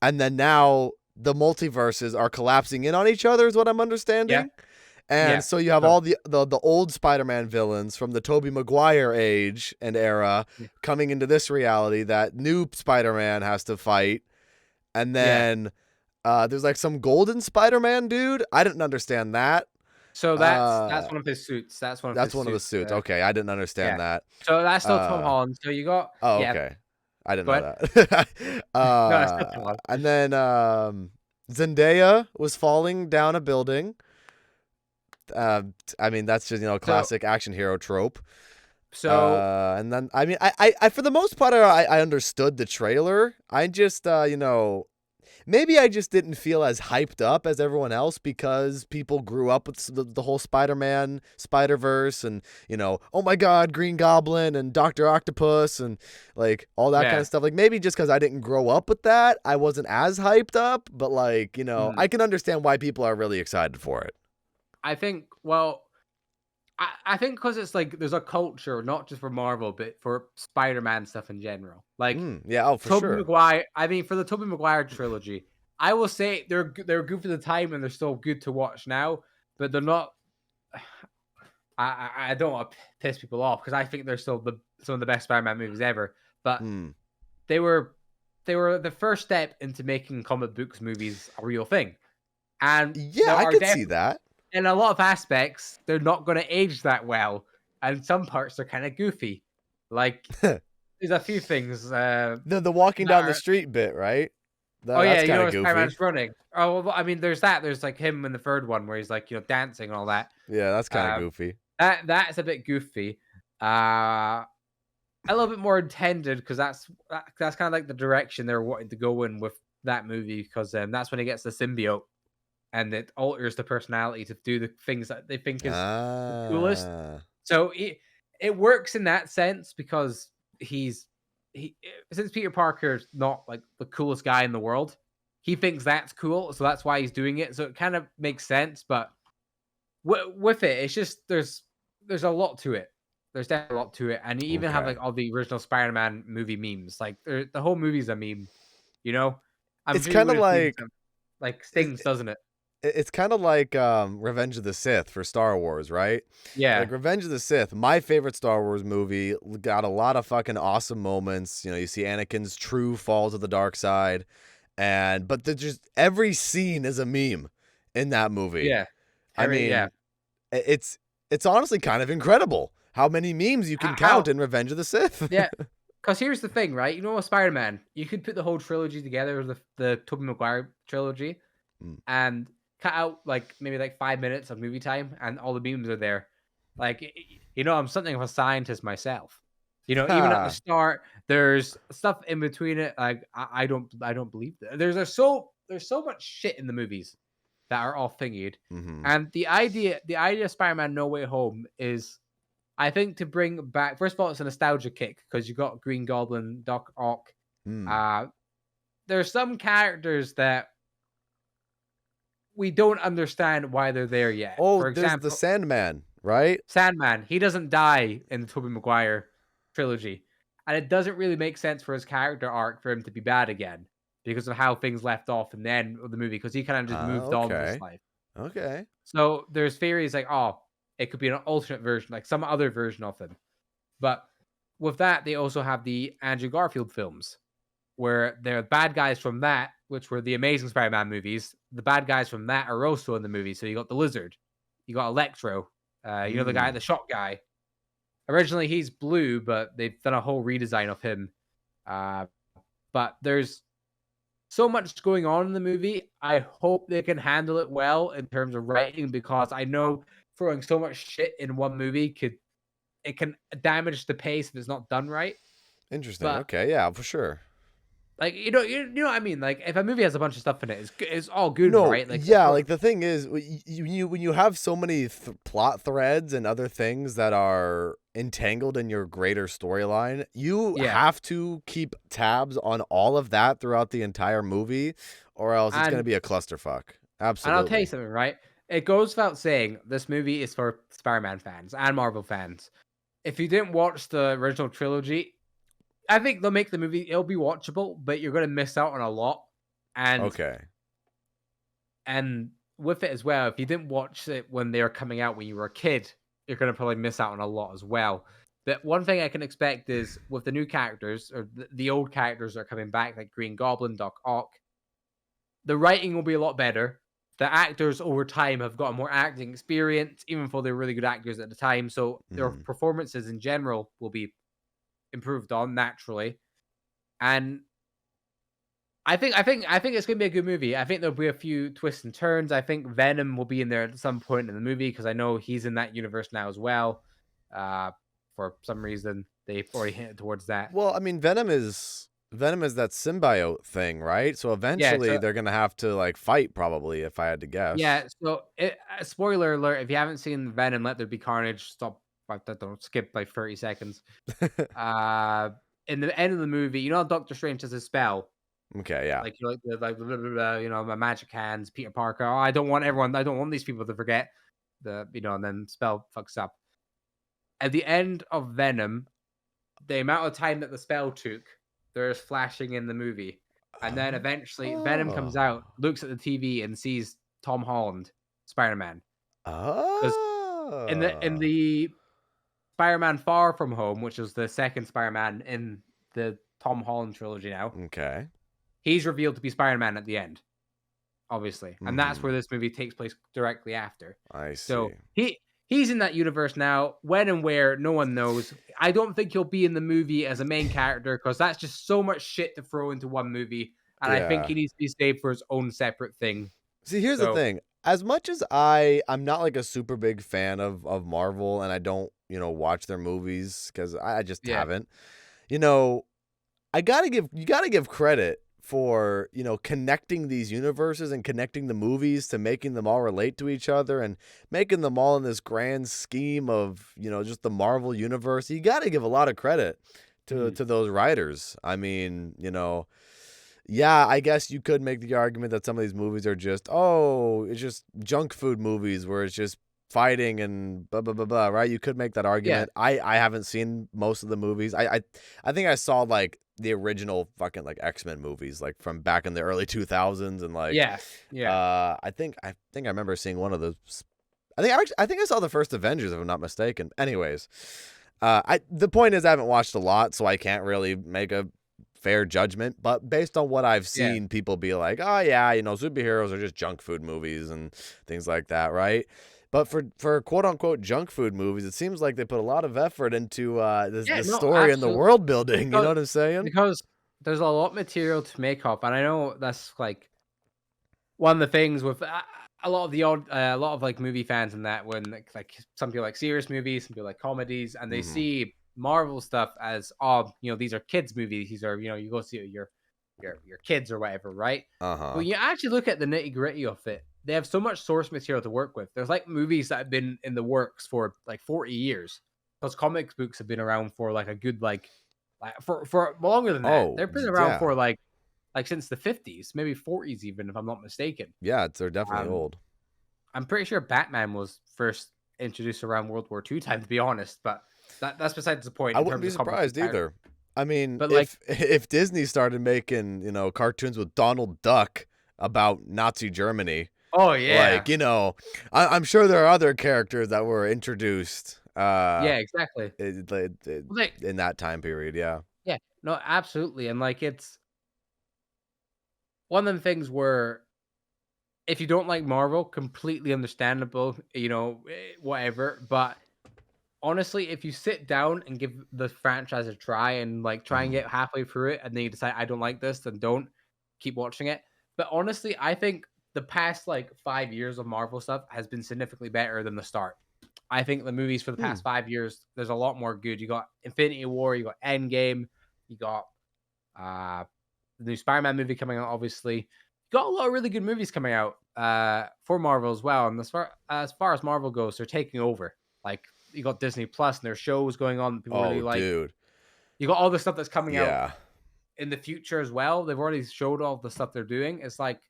and then now the multiverses are collapsing in on each other, is what I'm understanding. Yeah. And so you have all the old Spider-Man villains from the Tobey Maguire age and era coming into this reality that new Spider-Man has to fight. And then there's like some golden Spider-Man dude. I didn't understand that. So that's one of his suits. That's one of the suits. Okay, I didn't understand that. So that's still Tom Holland. So you got okay. I didn't know that. No, it's not one. And then Zendaya was falling down a building. I mean, that's just, classic action hero trope. So and then I mean, I for the most part I understood the trailer. I just maybe I just didn't feel as hyped up as everyone else because people grew up with the whole Spider-Man, Spider-Verse, and oh my God, Green Goblin and Dr. Octopus and like all that kind of stuff. Like maybe just because I didn't grow up with that, I wasn't as hyped up. But like I can understand why people are really excited for it. I think I think because it's like there's a culture not just for Marvel but for Spider-Man stuff in general. Like for Tobey sure. Maguire. I mean, for the Tobey Maguire trilogy, I will say they're good for the time and they're still good to watch now, but they're not. I don't want to piss people off because I think they're still some of the best Spider-Man movies ever. But they were the first step into making comic books movies a real thing. And I could see that. In a lot of aspects, they're not going to age that well, and some parts are kind of goofy. Like there's a few things. The walking down the street bit, right? That's kind of goofy. Spider-Man's running. Oh, well, I mean, there's that. There's like him in the third one where he's like dancing and all that. Yeah, that's kind of goofy. That's a bit goofy. A little bit more intended because that's kind of like the direction they're wanting to go in with that movie because that's when he gets the symbiote. And it alters the personality to do the things that they think is the coolest. So it works in that sense because he since Peter Parker's not like the coolest guy in the world, he thinks that's cool, so that's why he's doing it. So it kind of makes sense, but with it, it's just there's a lot to it. There's definitely a lot to it, and you even have like all the original Spider-Man movie memes. Like the whole movie's a meme, It's kind of like stings, doesn't it? It's kind of like Revenge of the Sith for Star Wars, right? Yeah. Like Revenge of the Sith, my favorite Star Wars movie, got a lot of fucking awesome moments. You see Anakin's true fall to the dark side, but just every scene is a meme in that movie. Yeah. It's honestly kind of incredible how many memes you can count in Revenge of the Sith. Yeah. Because here's the thing, right? With Spider-Man, you could put the whole trilogy together, the Tobey Maguire trilogy, and cut out maybe 5 minutes of movie time and all the memes are there. Like, I'm something of a scientist myself. Even at the start, there's stuff in between it. Like, I don't believe that. There's so much shit in the movies that are all thingied. And the idea of Spider-Man No Way Home is, I think, to bring back, first of all, it's a nostalgia kick because you got Green Goblin, Doc Ock. There's some characters that we don't understand why they're there yet. Oh, for example, there's the Sandman, right? Sandman. He doesn't die in the Tobey Maguire trilogy. And it doesn't really make sense for his character arc for him to be bad again because of how things left off in the end of the movie because he kind of just moved on with his life. Okay. So there's theories like, it could be an alternate version, like some other version of him. But with that, they also have the Andrew Garfield films where they're bad guys from that, which were the Amazing Spider-Man movies. The bad guys from that are also in the movie. So you got the Lizard, you got Electro, the guy, the shot guy. Originally, he's blue, but they've done a whole redesign of him. But there's so much going on in the movie. I hope they can handle it well in terms of writing because I know throwing so much shit in one movie can damage the pace if it's not done right. Interesting. Okay, yeah, for sure. Like, you know what I mean? Like, if a movie has a bunch of stuff in it, it's all good, right? Like, like the thing is, when you have so many plot threads and other things that are entangled in your greater storyline, you have to keep tabs on all of that throughout the entire movie, or else it's going to be a clusterfuck. Absolutely. And I'll tell you something, right? It goes without saying, this movie is for Spider-Man fans and Marvel fans. If you didn't watch the original trilogy, I think they'll make the movie, it'll be watchable, but you're going to miss out on a lot. And with it as well, if you didn't watch it when they were coming out when you were a kid, you're going to probably miss out on a lot as well. But one thing I can expect is with the new characters, or the old characters that are coming back, like Green Goblin, Doc Ock, the writing will be a lot better. The actors over time have got more acting experience, even though they're really good actors at the time. So their performances in general will be improved on naturally. And I think it's gonna be a good movie. I think there'll be a few twists and turns. I think Venom will be in there at some point in the movie because I know he's in that universe now as well. For some reason, they've already hinted towards that. Well, I mean, Venom is that symbiote thing, right? So Yeah. eventually So they're gonna have to like fight, probably, if I had to guess. yeah. So spoiler alert: if you haven't seen Venom, Let There Be Carnage. Stop. Don't skip like 30 seconds. Uh, in the end of the movie, you know, Doctor Strange has a spell. Okay, yeah. Like you like the like blah, blah, blah, blah, you know, my magic hands, Peter Parker. Oh, I don't want these people to forget and then spell fucks up. At the end of Venom, the amount of time that the spell took, there's flashing in the movie. And then eventually Venom comes out, Oh. looks at the TV and sees Tom Holland, Spider-Man. Because in Oh. the Spider-Man Far From Home, which is the second Spider-Man in the Tom Holland trilogy now, Okay. he's revealed to be Spider-Man at the end, obviously, and that's where Mhm. this movie takes place directly after. I So see. he's in that universe now. When and where, no one knows. I don't think he'll be in the movie as a main character because that's just so much shit to throw into one movie, and I think Yeah. he needs to be saved for his own separate thing. See, here's the So thing. As much as I'm not like a super big fan of Marvel, and I don't, watch their movies because I just yeah, haven't. You know, you gotta give credit for, connecting these universes and connecting the movies to making them all relate to each other and making them all in this grand scheme of, just the Marvel universe. You gotta give a lot of credit to mm, to those writers. I mean, yeah, I guess you could make the argument that some of these movies are just, it's just junk food movies where it's just fighting and blah blah blah blah, right? You could make that yeah, argument. I haven't seen most of the movies. I think I saw like the original fucking like X-Men movies like from back in the early 2000s and like yeah, yeah. I think I remember seeing one of those. I think I saw the first Avengers if I'm not mistaken. Anyways, the point is I haven't watched a lot, so I can't really make a fair judgment, but based on what I've Yeah. seen people be like, oh yeah, superheroes are just junk food movies and things like that, right? But for quote unquote junk food movies, it seems like they put a lot of effort into Yeah, the no, story and the absolutely. world building. You know Because what I'm saying? because there's a lot of material to make up, and I know that's like one of the things with a lot of a lot of like movie fans and that when like some people like serious movies, some people like comedies, and they Mm-hmm. see Marvel stuff as these are kids movies. These are you go see your kids or whatever, right? But Uh-huh. when you actually look at the nitty gritty of it, they have so much source material to work with. There's like movies that have been in the works for like 40 years because comic books have been around for like a good like for longer than that. Oh They've been around yeah, for like since the 50s, maybe 40s even if I'm not mistaken. yeah, they're definitely Um, old. I'm pretty sure Batman was first introduced around World War II time, to be honest, but that's besides the point I in wouldn't terms be of comic book surprised characters. either. I mean, But like, if Disney started making, cartoons with Donald Duck about Nazi Germany, oh like, yeah, I'm sure there are other characters that were introduced yeah, exactly. Like, in that time period, yeah. yeah, no, absolutely, and like it's one of the things where if you don't like Marvel, completely understandable, whatever. But honestly, if you sit down and give the franchise a try and like try and Mhm. get halfway through it, and then you decide I don't like this, then don't keep watching it. But honestly, I think the past like 5 years of Marvel stuff has been significantly better than the start. I think the movies for the Hmm. past 5 years, there's a lot more good. You got Infinity War, you got Endgame, you got uh the new Spider-Man movie coming out, obviously. You got a lot of really good movies coming out for Marvel as well. And as far as Marvel goes, they're taking over. Like you got Disney Plus and there's shows going on that people really Oh, like. dude. You got all the stuff that's coming out Yeah. in the future as well. They've already showed all the stuff they're doing. It's like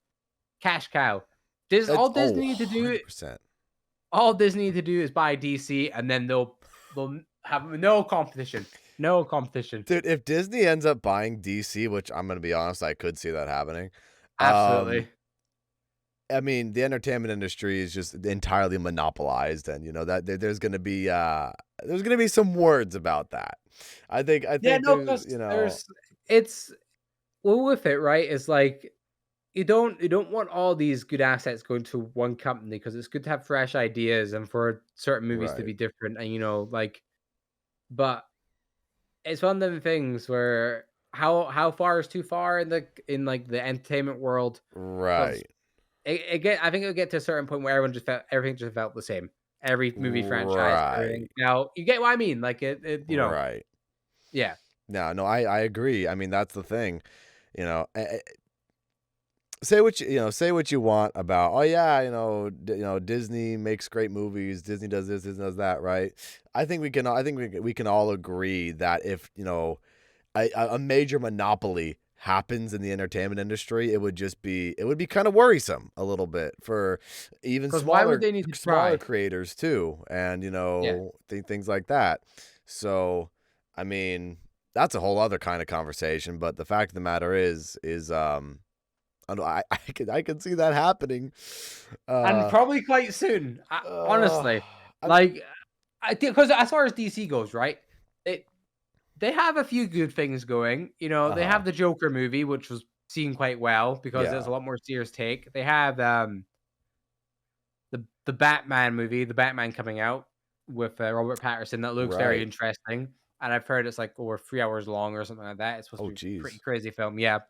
cash cow. It's All Disney need to do 100%. all Disney need to do is buy DC and then they'll have no competition. No competition. Dude, if Disney ends up buying DC, which I'm gonna be honest, I could see that happening. Um, Absolutely. I mean, the entertainment industry is just entirely monopolized, and that there's gonna be some words about that. I Yeah, think no, there's because it's well with it, right? It's like you don't want all these good assets going to one company because it's good to have fresh ideas and for certain movies to right. be different and but it's one of them things where how far is too far in the entertainment world. Right. I think it'll get to a certain point where everything just felt the same. Every movie franchise, everything. Right. Now you get what I mean. Like Right. Yeah. No, I agree. I mean, that's the thing. Say what you want about, oh yeah, Disney makes great movies, Disney does this, Disney does that, right? I think we can all agree that if a major monopoly happens in the entertainment industry, it would be kind of worrisome a little bit for even why would they need to smaller try? creators too, and things like that. So I mean, that's a whole other kind of conversation, but the fact of the matter is I can see that happening, and probably quite soon. Honestly, because as far as DC goes, right? They have a few good things going. They have the Joker movie, which was seen quite well because it's a lot more serious take. They have the Batman movie, the Batman coming out with Robert Pattinson. That looks very interesting, and I've heard it's like over 3 hours long or something like that. It's supposed to be a pretty crazy film, yeah.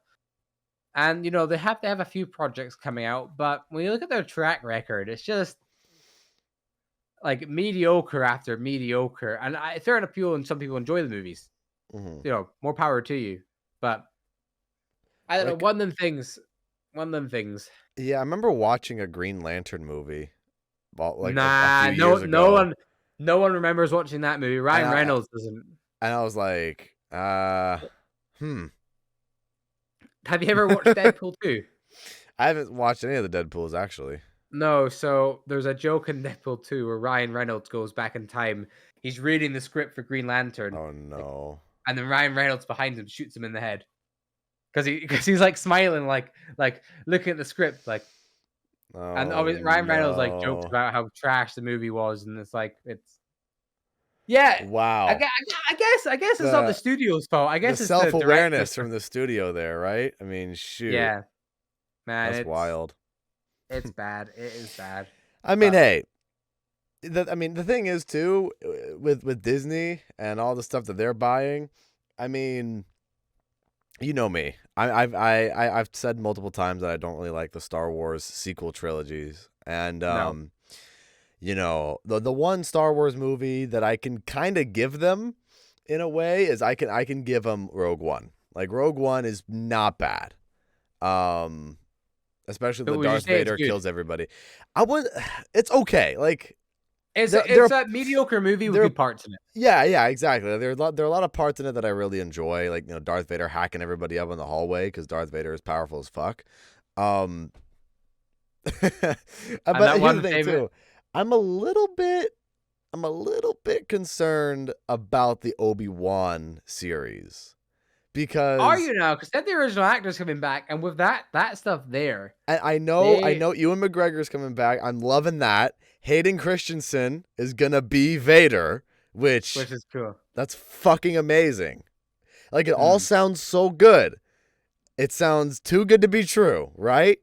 And they have to have a few projects coming out, but when you look at their track record, it's just like mediocre after mediocre. And it's fair enough, and some people enjoy the movies. Mm-hmm. More power to you. But I don't know. One of them things. Yeah, I remember watching a Green Lantern movie. A few years ago. No one remembers watching that movie. Ryan Reynolds doesn't. And I was like, Have you ever watched Deadpool 2? I haven't watched any of the Deadpools, actually. No, so there's a joke in Deadpool 2 where Ryan Reynolds goes back in time. He's reading the script for Green Lantern. Oh, no. And then Ryan Reynolds behind him shoots him in the head. Because he's like smiling, like looking at the script, like. Oh, and obviously Ryan Reynolds like jokes about how trash the movie was, and it's like yeah. Wow. I guess it's not the studio's fault. I guess the it's self-awareness from the studio there, right? I mean, shoot. Yeah, man, that's wild. It's bad. It is bad. I mean, hey. The thing is too with Disney and all the stuff that they're buying. I mean, you know me. I've said multiple times that I don't really like the Star Wars sequel trilogies, and the one Star Wars movie that I can kind of give them in a way is I can give them Rogue One. Like Rogue One is not bad, especially the Darth Vader kills everybody. It's okay. Like it's a mediocre movie with good parts in it. Yeah, exactly. There are a lot of parts in it that I really enjoy, like Darth Vader hacking everybody up in the hallway because Darth Vader is powerful as fuck. But here's the thing too. I'm a little bit concerned about the Obi-Wan series. Because are you now? Because the original actor's coming back, and with that stuff there, I know Ewan McGregor's coming back. I'm loving that. Hayden Christensen is gonna be Vader, which is cool. That's fucking amazing. Like it all sounds so good. It sounds too good to be true, right?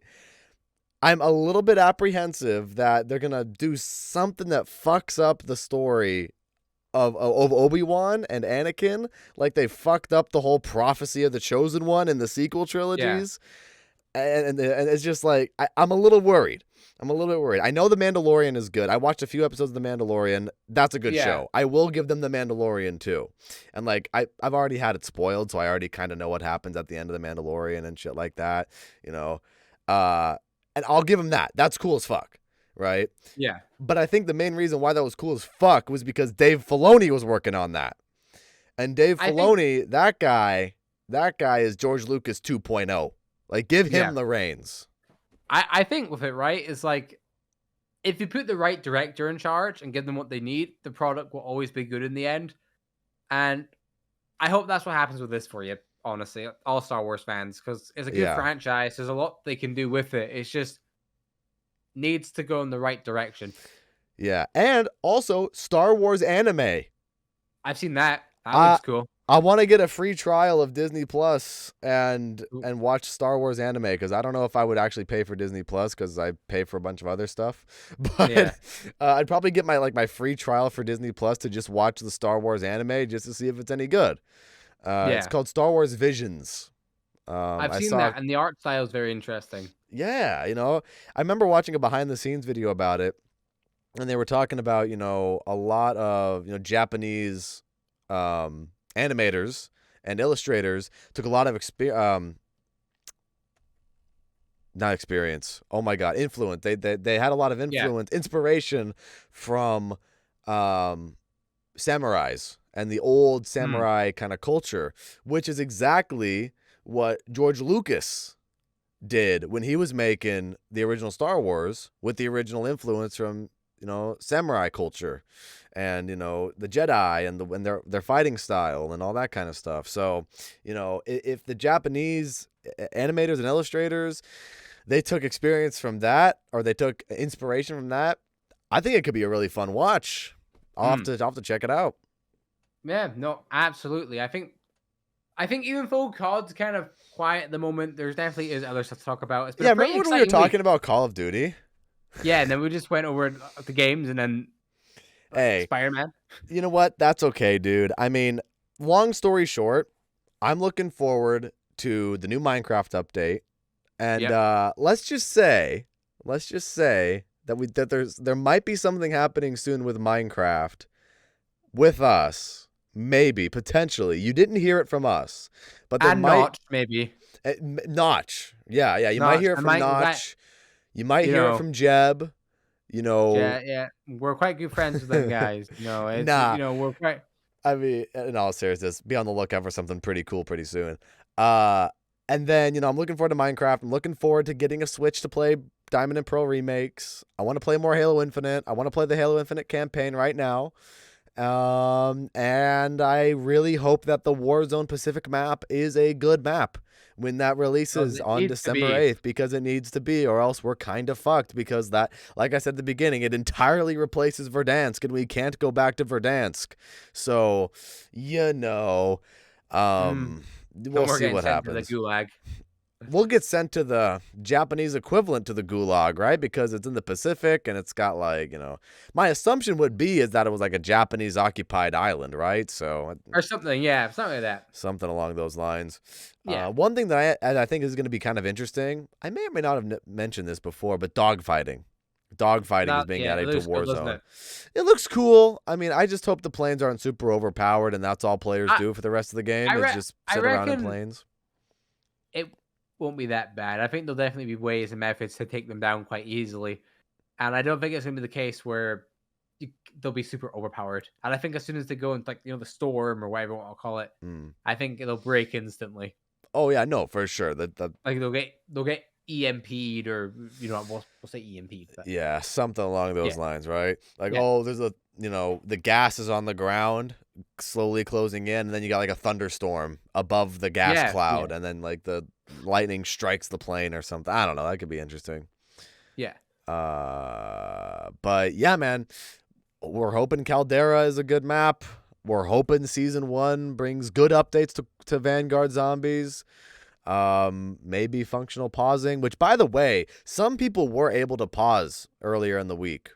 I'm a little bit apprehensive that they're gonna do something that fucks up the story of Obi-Wan and Anakin, like they fucked up the whole prophecy of the Chosen One in the sequel trilogies. Yeah. And it's just like, I'm a little worried. I know The Mandalorian is good. I watched a few episodes of The Mandalorian. That's a good show. I will give them The Mandalorian too. And like, I've already had it spoiled, so I already kind of know what happens at the end of The Mandalorian and shit like that, and I'll give them that. That's cool as fuck. Right? Yeah. But I think the main reason why that was cool as fuck was because Dave Filoni was working on that. And Dave Filoni, that guy is George Lucas 2.0. Like, give him the reins. I think with it, right, is like, if you put the right director in charge and give them what they need, the product will always be good in the end. And I hope that's what happens with this for you, honestly, all Star Wars fans, because it's a good franchise. There's a lot they can do with it. It's just needs to go in the right direction. Yeah, and also Star Wars anime. I've seen that. That looks cool. I want to get a free trial of Disney Plus and watch Star Wars anime, because I don't know if I would actually pay for Disney Plus because I pay for a bunch of other stuff. But I'd probably get my free trial for Disney Plus to just watch the Star Wars anime just to see if it's any good. It's called Star Wars Visions. I've seen that, and the art style is very interesting. Yeah, I remember watching a behind-the-scenes video about it, and they were talking about, a lot of, Japanese animators and illustrators took a lot of not experience. Oh my God, influence. They had a lot of influence, inspiration from samurais and the old samurai kind of culture, which is exactly what George Lucas did when he was making the original Star Wars, with the original influence from samurai culture and the Jedi and their fighting style and all that kind of stuff. So if the Japanese animators and illustrators, they took experience from that, or they took inspiration from that, I think it could be a really fun watch. I'll have to check it out. Yeah, no, absolutely. I think even though COD's kind of quiet at the moment, there's definitely is other stuff to talk about. It's been a pretty remember when we were talking about Call of Duty? Yeah, and then we just went over the games, and then Spider-Man. You know what? That's okay, dude. I mean, long story short, I'm looking forward to the new Minecraft update, and let's just say that there might be something happening soon with Minecraft with us. Maybe, potentially. You didn't hear it from us, but there might... Notch, maybe. Notch. Yeah. You might hear it from Notch. You might hear it from Jeb. Yeah. We're quite good friends with them guys. We're quite... I mean, in all seriousness, be on the lookout for something pretty cool pretty soon. And then, I'm looking forward to Minecraft. I'm looking forward to getting a Switch to play Diamond and Pearl remakes. I want to play more Halo Infinite. I want to play the Halo Infinite campaign right now. And I really hope that the Warzone Pacific map is a good map when that releases on December 8th, because it needs to be, or else we're kind of fucked, because that, like I said at the beginning, it entirely replaces Verdansk, and we can't go back to Verdansk. So, we'll see what happens. The Gulag. We'll get sent to the Japanese equivalent to the Gulag, right? Because it's in the Pacific, and it's got my assumption would be is that it was like a Japanese occupied island, right? So or something, yeah, something like that. Something along those lines. Yeah. One thing that I think is going to be kind of interesting, I may or may not have mentioned this before, but dogfighting. Dogfighting is being added to Warzone. It looks cool. I mean, I just hope the planes aren't super overpowered, and that's all players do for the rest of the game is just sit around in planes. It won't be that bad. I think there'll definitely be ways and methods to take them down quite easily. And I don't think it's going to be the case where they'll be super overpowered. And I think as soon as they go into the storm or whatever I'll call it, I think it'll break instantly. Oh yeah, no, for sure. That they'll get EMP'd, or we'll say EMP'd. But... Yeah, something along those lines, right? There's the gas is on the ground, slowly closing in, and then you got a thunderstorm above the gas cloud, and then the lightning strikes the plane or something. I don't know. That could be interesting. Yeah. But yeah, man, we're hoping Caldera is a good map. We're hoping Season 1 brings good updates to Vanguard Zombies. Maybe functional pausing, which, by the way, some people were able to pause earlier in the week.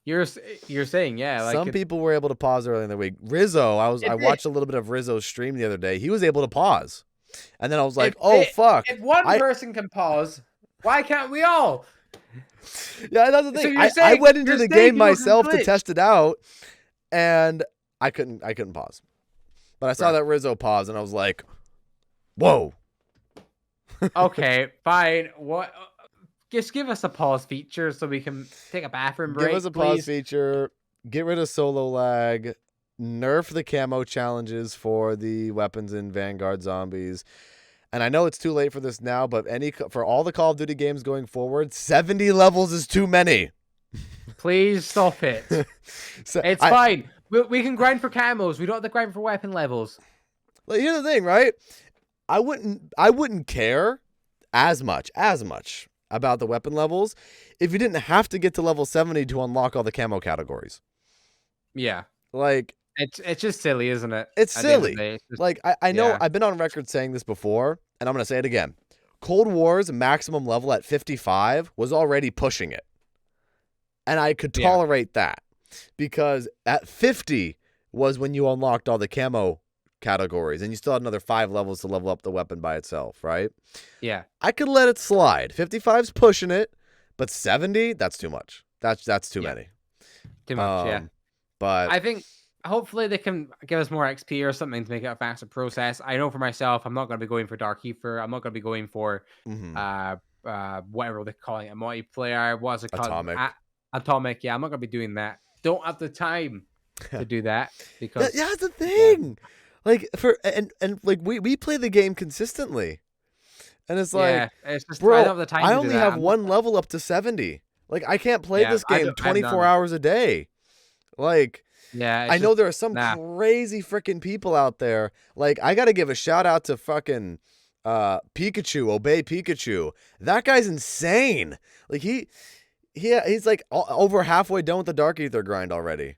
You're saying, yeah. Some people were able to pause earlier in the week. Rizzo, I watched a little bit of Rizzo's stream the other day. He was able to pause. And then I was like, fuck. If one person can pause, why can't we all? Yeah, that's the thing. I went into the game myself to test it out, and I couldn't pause. But I saw that Rizzo pause, and I was like, whoa. Okay, fine. What? Just give us a pause feature so we can take a bathroom break. Give us a pause feature. Get rid of solo lag. Nerf the camo challenges for the weapons in Vanguard Zombies. And I know it's too late for this now, but for all the Call of Duty games going forward, 70 levels is too many. Please stop it. It's fine. We can grind for camos. We don't have to grind for weapon levels. Here's the thing, right? I wouldn't care as much about the weapon levels if you didn't have to get to level 70 to unlock all the camo categories. Yeah. It's just silly, isn't it? It's silly. I know I've been on record saying this before, and I'm going to say it again. Cold War's maximum level at 55 was already pushing it. And I could tolerate that, because at 50 was when you unlocked all the camo categories, and you still had another 5 levels to level up the weapon by itself, right? Yeah. I could let it slide. 55's pushing it, but 70, that's too much. That's too many. Too much, yeah. But I think hopefully they can give us more XP or something to make it a faster process. I know for myself, I'm not going to be going for Dark Ether. I'm not going to be going for whatever they're calling it, multiplayer. What's it called? Atomic. Atomic. Yeah, I'm not going to be doing that. Don't have the time to do that because that's the thing. Like like we play the game consistently, and it's like, it's just, bro, I don't have the time. I only have one level up to 70. Like I can't play this game 24 hours a day. Like, I know there are some crazy freaking people out there. Like, I got to give a shout out to fucking Pikachu, Obey Pikachu. That guy's insane. Like, he's like over halfway done with the Dark Ether grind already.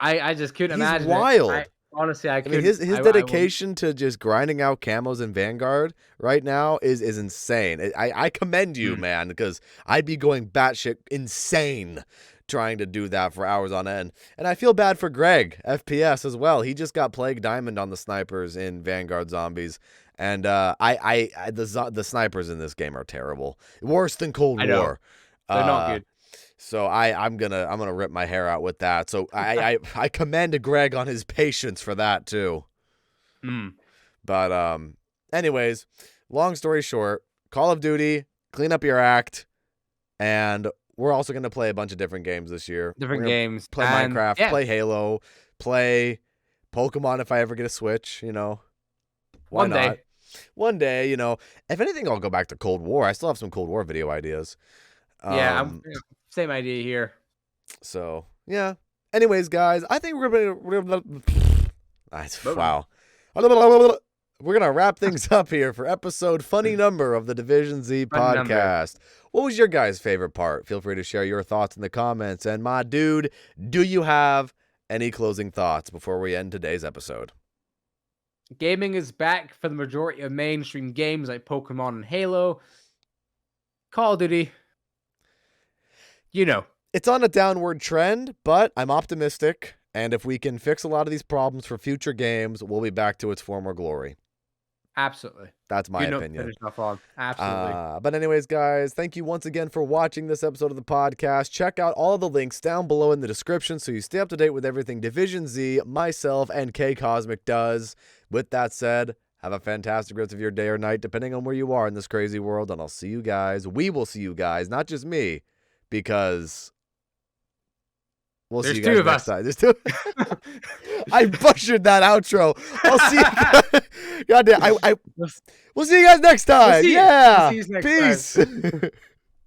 I just couldn't imagine. He's wild. Honestly, I mean, his dedication to just grinding out camos in Vanguard right now is insane. I commend you, man, because I'd be going batshit insane trying to do that for hours on end. And I feel bad for Greg, FPS as well. He just got Plague Diamond on the snipers in Vanguard Zombies. And the snipers in this game are terrible. Worse than Cold War. They're not good. So I'm gonna rip my hair out with that. So I commend Greg on his patience for that too. But anyways, long story short, Call of Duty, clean up your act, and we're also going to play a bunch of different games this year. Different games. Play Minecraft, play Halo, play Pokemon if I ever get a Switch, you know. Why not? One day, you know. If anything, I'll go back to Cold War. I still have some Cold War video ideas. Same idea here. So, yeah. Anyways, guys, I think we're going to... Wow. We're going to wrap things up here for episode funny number of the Division Z podcast. What was your guys' favorite part? Feel free to share your thoughts in the comments. And my dude, do you have any closing thoughts before we end today's episode? Gaming is back for the majority of mainstream games like Pokemon and Halo. Call of Duty, you know. It's on a downward trend, but I'm optimistic. And if we can fix a lot of these problems for future games, we'll be back to its former glory. Absolutely. That's my opinion. Absolutely. But anyways, guys, thank you once again for watching this episode of the podcast. Check out all the links down below in the description so you stay up to date with everything Division Z, myself, and K Cosmic does. With that said, have a fantastic rest of your day or night, depending on where you are in this crazy world. And I'll see you guys. We will see you guys, not just me, because... We'll see you guys next time. There's two. I butchered that outro. I'll see you guys. Goddamn. We'll see you guys next time. Peace.